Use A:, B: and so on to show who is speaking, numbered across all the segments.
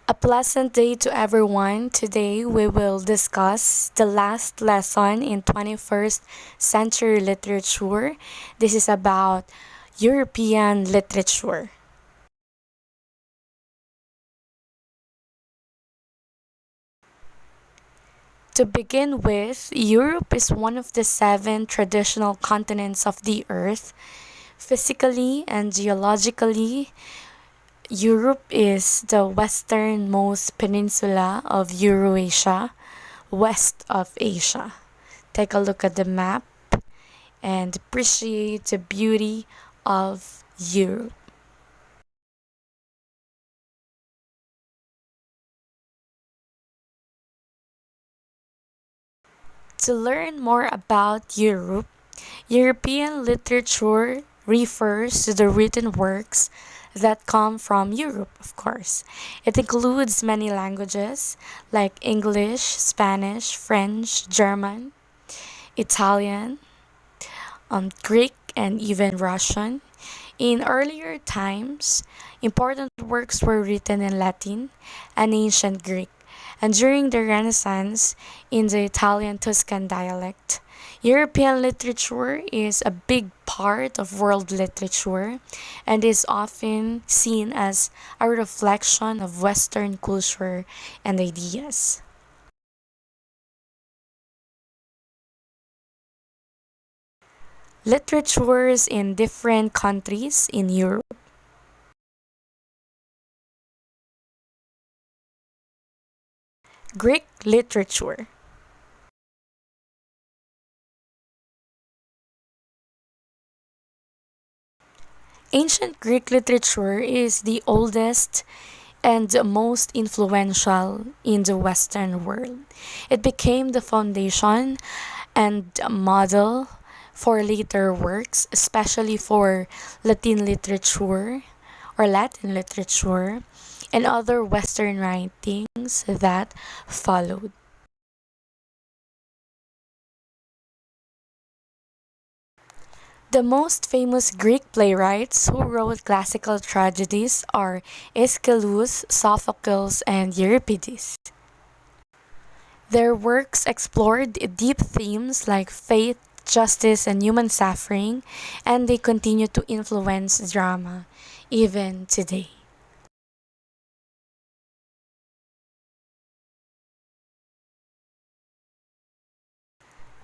A: A pleasant day to everyone. Today we will discuss the last lesson in 21st century literature. This is about European literature. To begin with, Europe is one of the seven traditional continents of the earth. Physically and geologically, Europe is the westernmost peninsula of Eurasia, west of Asia. Take a look at the map and appreciate the beauty of Europe. To learn more about Europe, European literature refers to the written works that come from Europe, of course. It includes many languages like English, Spanish, French, German, Italian, Greek, and even Russian. In earlier times, important works were written in Latin and ancient Greek, and during the Renaissance, in the Italian Tuscan dialect. European literature is a big part of world literature and is often seen as a reflection of Western culture and ideas. Literatures in different countries in Europe. Greek literature. Ancient Greek literature is the oldest and most influential in the Western world. It became the foundation and model for later works, especially for Latin literature Latin literature and other Western writings that followed. The most famous Greek playwrights who wrote classical tragedies are Aeschylus, Sophocles, and Euripides. Their works explored deep themes like faith, justice, and human suffering, and they continue to influence drama even today.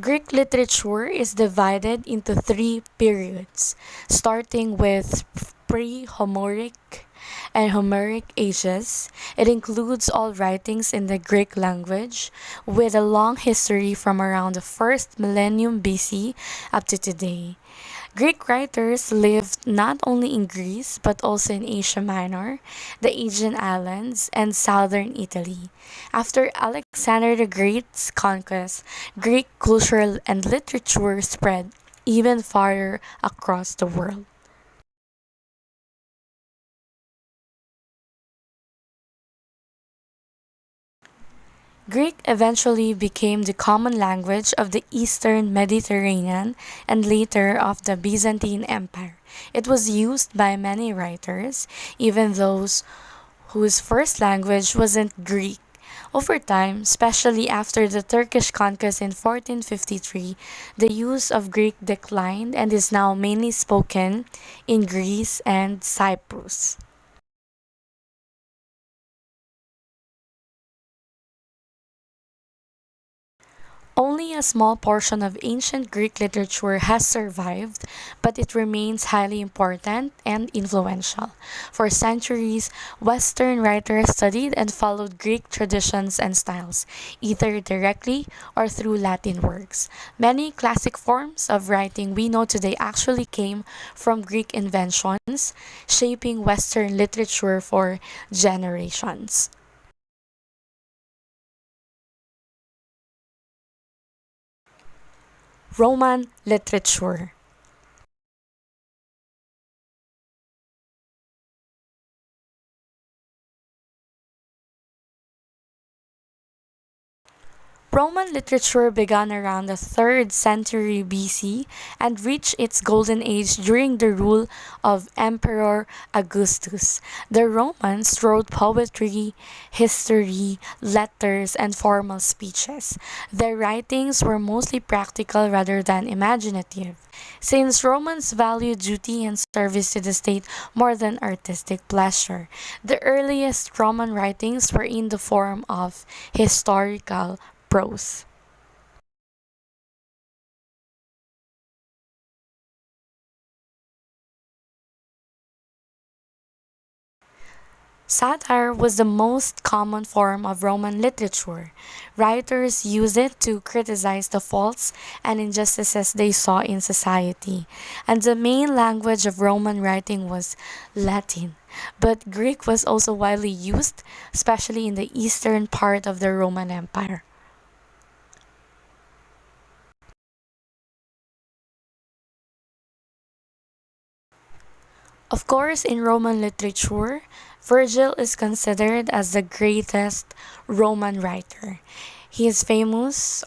A: Greek literature is divided into three periods, starting with pre-Homeric and Homeric ages. It includes all writings in the Greek language, with a long history from around the first millennium BC up to today. Greek writers lived not only in Greece but also in Asia Minor, the Aegean Islands, and southern Italy. After Alexander the Great's conquest, Greek culture and literature spread even farther across the world. Greek eventually became the common language of the Eastern Mediterranean and later of the Byzantine Empire. It was used by many writers, even those whose first language wasn't Greek. Over time, especially after the Turkish conquest in 1453, the use of Greek declined and is now mainly spoken in Greece and Cyprus. Only a small portion of ancient Greek literature has survived, but it remains highly important and influential. For centuries, Western writers studied and followed Greek traditions and styles, either directly or through Latin works. Many classic forms of writing we know today actually came from Greek inventions, shaping Western literature for generations. Roman literature. Roman literature began around the 3rd century BC and reached its golden age during the rule of Emperor Augustus. The Romans wrote poetry, history, letters, and formal speeches. Their writings were mostly practical rather than imaginative, since Romans valued duty and service to the state more than artistic pleasure. The earliest Roman writings were in the form of historical prose. Satire was the most common form of Roman literature. Writers used it to criticize the faults and injustices they saw in society. And the main language of Roman writing was Latin. But Greek was also widely used, especially in the eastern part of the Roman Empire. Of course, in Roman literature, Virgil is considered as the greatest Roman writer. His famous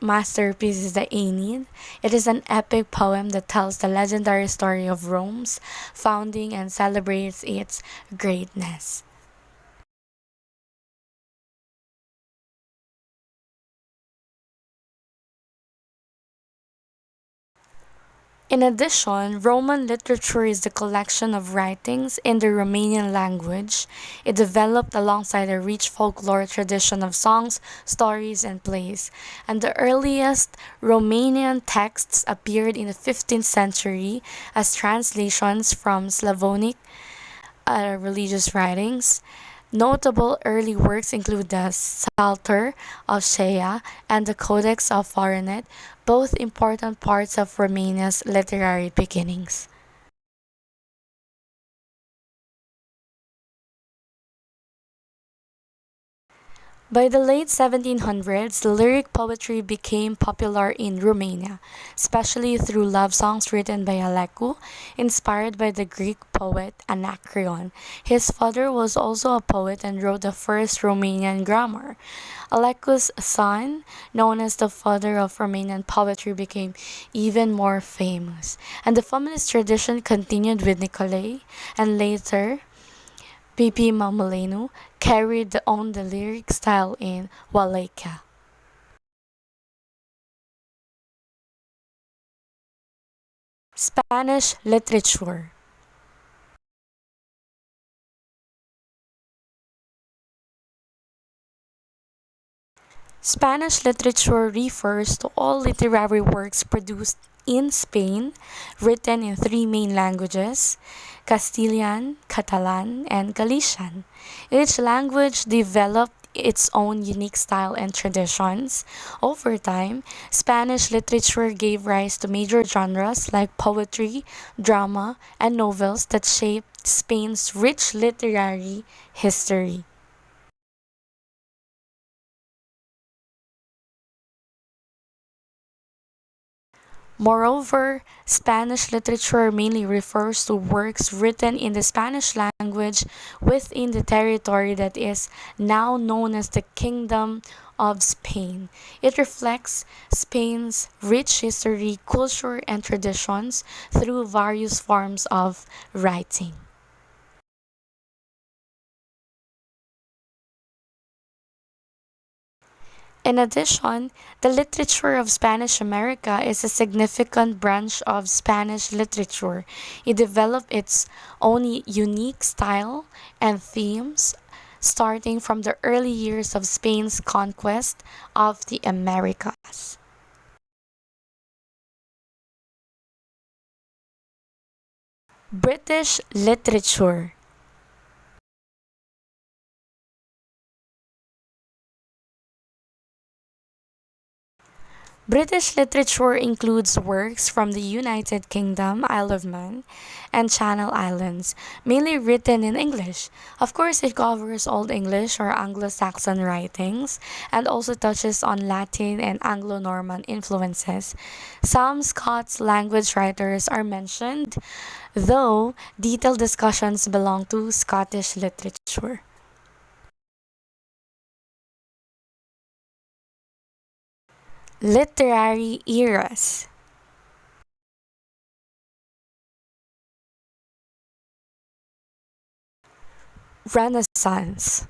A: masterpiece is the Aeneid. It is an epic poem that tells the legendary story of Rome's founding and celebrates its greatness. In addition, Roman literature is the collection of writings in the Romanian language. It developed alongside a rich folklore tradition of songs, stories, and plays. And the earliest Romanian texts appeared in the 15th century as translations from Slavonic religious writings. Notable early works include the Psalter of Shea and the Codex of Foreignet, both important parts of Romania's literary beginnings. By the late 1700s, lyric poetry became popular in Romania, especially through love songs written by Alecu, inspired by the Greek poet Anacreon. His father was also a poet and wrote the first Romanian grammar. Alecu's son, known as the father of Romanian poetry, became even more famous, and the feminist tradition continued with Nicolae, and later P.P. Mamulenu carried on the lyric style in Wallachia. Spanish literature. Spanish literature refers to all literary works produced in Spain, written in three main languages: Castilian, Catalan, and Galician. Each language developed its own unique style and traditions. Over time, Spanish literature gave rise to major genres like poetry, drama, and novels that shaped Spain's rich literary history. Moreover, Spanish literature mainly refers to works written in the Spanish language within the territory that is now known as the Kingdom of Spain. It reflects Spain's rich history, culture, and traditions through various forms of writing. In addition, the literature of Spanish America is a significant branch of Spanish literature. It developed its own unique style and themes, starting from the early years of Spain's conquest of the Americas. British literature. British literature includes works from the United Kingdom, Isle of Man, and Channel Islands, mainly written in English. Of course, it covers Old English or Anglo Saxon writings and also touches on Latin and Anglo Norman influences. Some Scots language writers are mentioned, though detailed discussions belong to Scottish literature. Literary eras. Renaissance.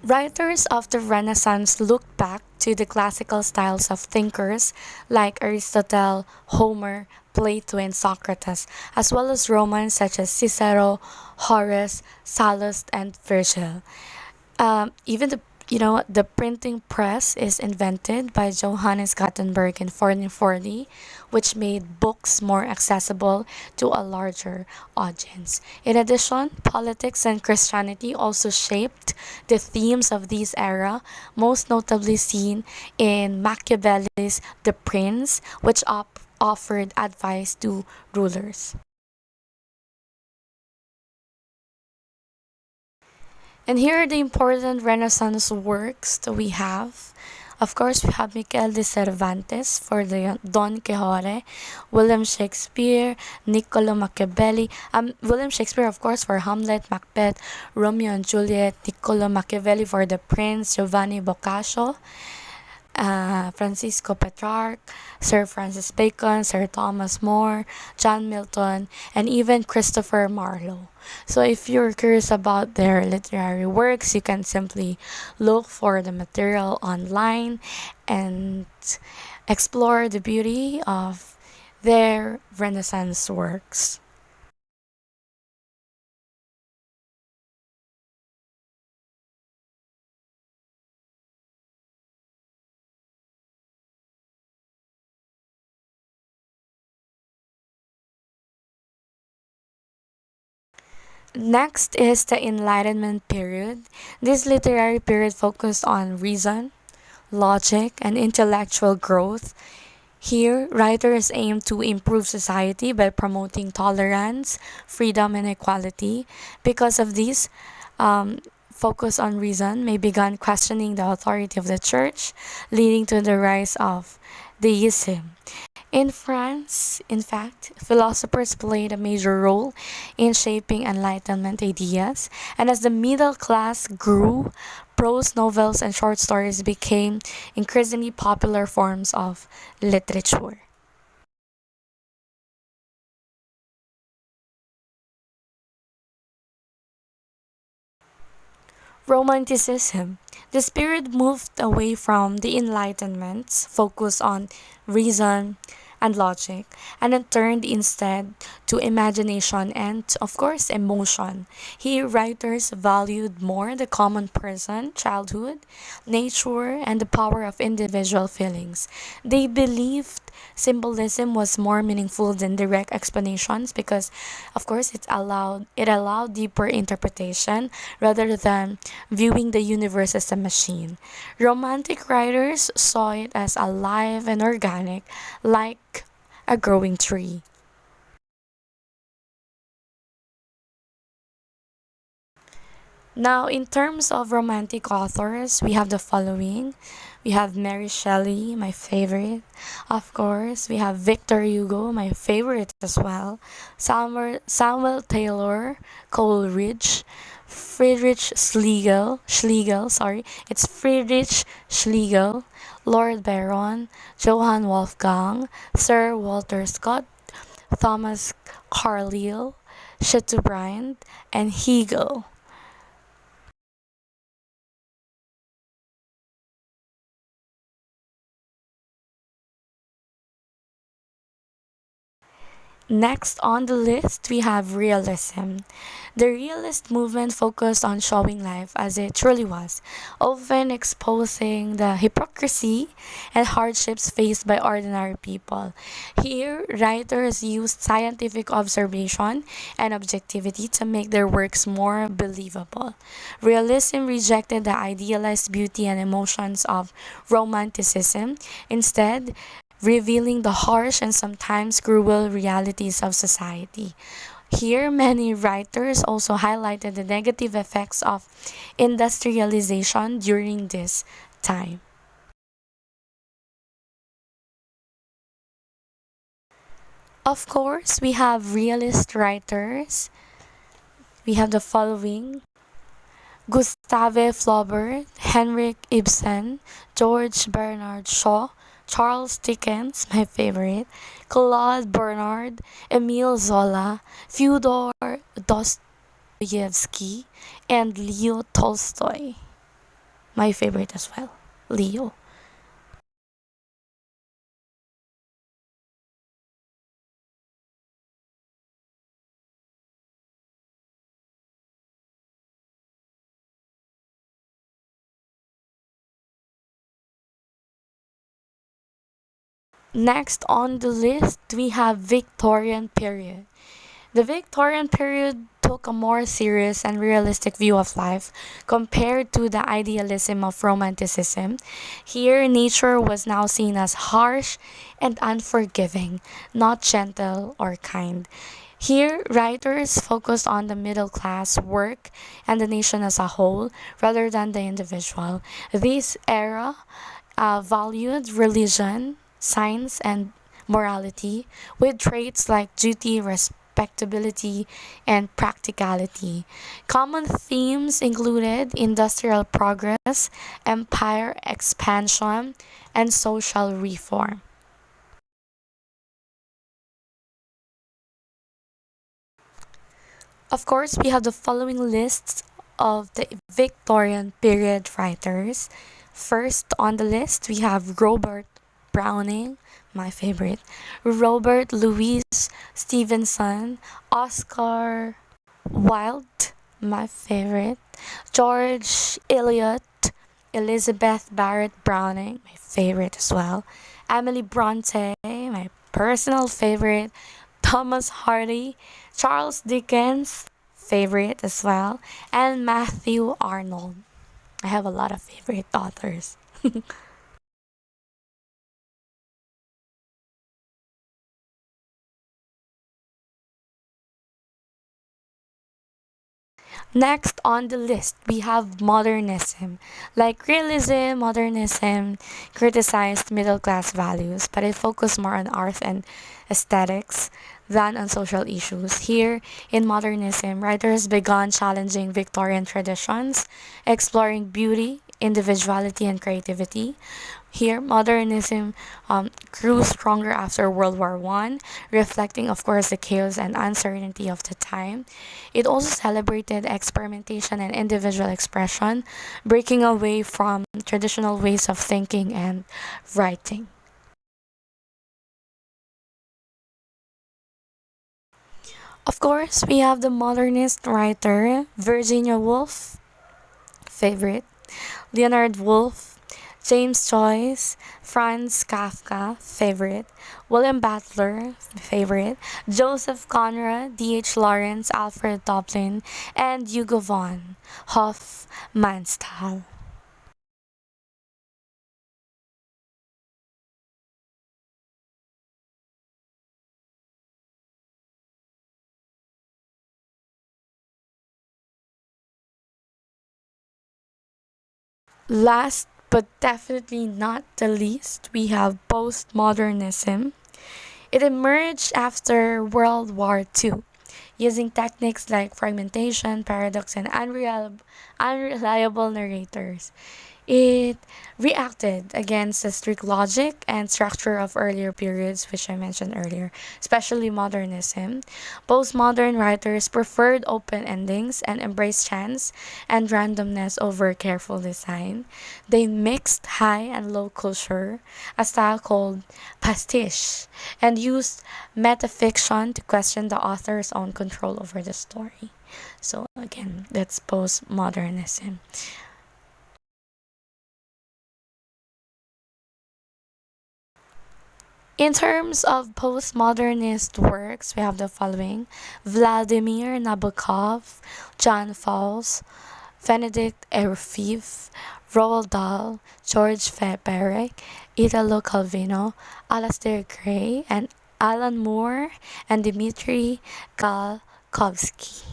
A: Writers of the Renaissance looked back to the classical styles of thinkers like Aristotle, Homer, Plato, and Socrates, as well as Romans such as Cicero, Horace, Sallust, and Virgil. Even the printing press is invented by Johannes Gutenberg in 1440, which made books more accessible to a larger audience. In addition, politics and Christianity also shaped the themes of this era, most notably seen in Machiavelli's The Prince, which offered advice to rulers. And here are the important Renaissance works that we have. Of course, we have Miguel de Cervantes for the Don Quixote, William Shakespeare, Niccolo Machiavelli, William Shakespeare, of course, for Hamlet, Macbeth, Romeo and Juliet, Niccolo Machiavelli for The Prince, Giovanni Boccaccio, Francisco Petrarch, Sir Francis Bacon, Sir Thomas More, John Milton, and even Christopher Marlowe. So if you're curious about their literary works, you can simply look for the material online and explore the beauty of their Renaissance works. Next is the Enlightenment period. This literary period focused on reason, logic, and intellectual growth. Here, writers aim to improve society by promoting tolerance, freedom, and equality. Because of this, focus on reason may began questioning the authority of the church, leading to the rise of deism. In France, in fact, philosophers played a major role in shaping Enlightenment ideas, and as the middle class grew, prose novels and short stories became increasingly popular forms of literature. Romanticism. This period moved away from the Enlightenment's focus on reason and logic, and then turned instead to imagination and, of course, emotion. Here, writers valued more the common person, childhood, nature, and the power of individual feelings. They believed symbolism was more meaningful than direct explanations because, of course, it allowed deeper interpretation rather than viewing the universe as a machine. Romantic writers saw it as alive and organic, like a growing tree. Now, in terms of romantic authors, we have the following. We have Mary Shelley, my favorite. Of course, we have Victor Hugo, my favorite as well. Samuel Taylor Coleridge, it's Friedrich Schlegel, Lord Byron, Johann Wolfgang, Sir Walter Scott, Thomas Carlyle, Chateaubriand, and Hegel. Next on the list, we have realism. The realist movement focused on showing life as it truly was, often exposing the hypocrisy and hardships faced by ordinary people. Here, writers used scientific observation and objectivity to make their works more believable. Realism rejected the idealized beauty and emotions of Romanticism. Instead, revealing the harsh and sometimes cruel realities of society. Here, many writers also highlighted the negative effects of industrialization during this time. Of course, we have realist writers. We have the following: Gustave Flaubert, Henrik Ibsen, George Bernard Shaw, Charles Dickens, my favorite, Claude Bernard, Emile Zola, Fyodor Dostoevsky, and Leo Tolstoy, my favorite as well, Leo. Next on the list, we have Victorian period. The Victorian period took a more serious and realistic view of life compared to the idealism of Romanticism. Here, nature was now seen as harsh and unforgiving, not gentle or kind. Here, writers focused on the middle class, work, and the nation as a whole rather than the individual. This era valued religion, science, and morality with traits like duty, respectability, and practicality. Common themes included industrial progress, empire expansion, and social reform. Of course, we have the following lists of the Victorian period writers. First on the list, we have Robert Browning, my favorite, Robert Louis Stevenson, Oscar Wilde, my favorite, George Eliot, Elizabeth Barrett Browning, my favorite as well, Emily Bronte, my personal favorite, Thomas Hardy, Charles Dickens, favorite as well, and Matthew Arnold. I have a lot of favorite authors. Next on the list, we have modernism. Like realism, modernism criticized middle class values, but it focused more on art and aesthetics than on social issues. Here, in modernism, writers began challenging Victorian traditions, exploring beauty, individuality, and creativity. Here, modernism grew stronger after World War One, reflecting, of course, the chaos and uncertainty of the time. It also celebrated experimentation and individual expression, breaking away from traditional ways of thinking and writing. Of course, we have the modernist writer Virginia Woolf, favorite, Leonard Woolf, James Joyce, Franz Kafka, favorite, William Butler, favorite, Joseph Conrad, D.H. Lawrence, Alfred Doblin, and Hugo von Hofmannsthal. Last but definitely not the least, we have postmodernism. It emerged after World War II, using techniques like fragmentation, paradox, and unreliable narrators. It reacted against the strict logic and structure of earlier periods, which I mentioned earlier, especially modernism. Postmodern writers preferred open endings and embraced chance and randomness over careful design. They mixed high and low culture, a style called pastiche, and used metafiction to question the author's own control over the story. So, again, that's postmodernism. In terms of postmodernist works, we have the following: Vladimir Nabokov, John Fowles, Benedict Erfeev, Roald Dahl, George Perec, Italo Calvino, Alasdair Gray, and Alan Moore, and Dmitry Galkovsky.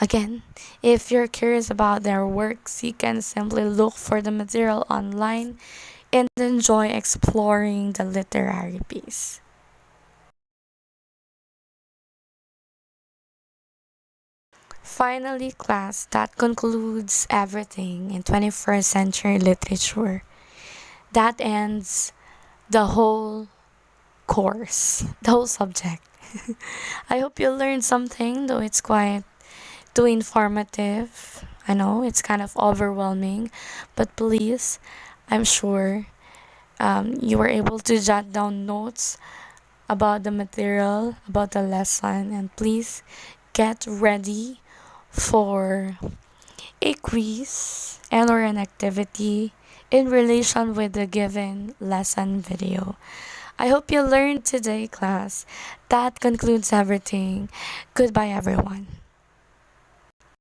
A: Again, if you're curious about their works, you can simply look for the material online and enjoy exploring the literary piece. Finally, class, that concludes everything in 21st century literature. That ends the whole course, the whole subject. I hope you learned something, though it's quite too informative. I know it's kind of overwhelming, but please, I'm sure you were able to jot down notes about the material, about the lesson, and please get ready for a quiz and or an activity in relation with the given lesson video. I hope you learned today, class. That concludes everything. Goodbye, everyone.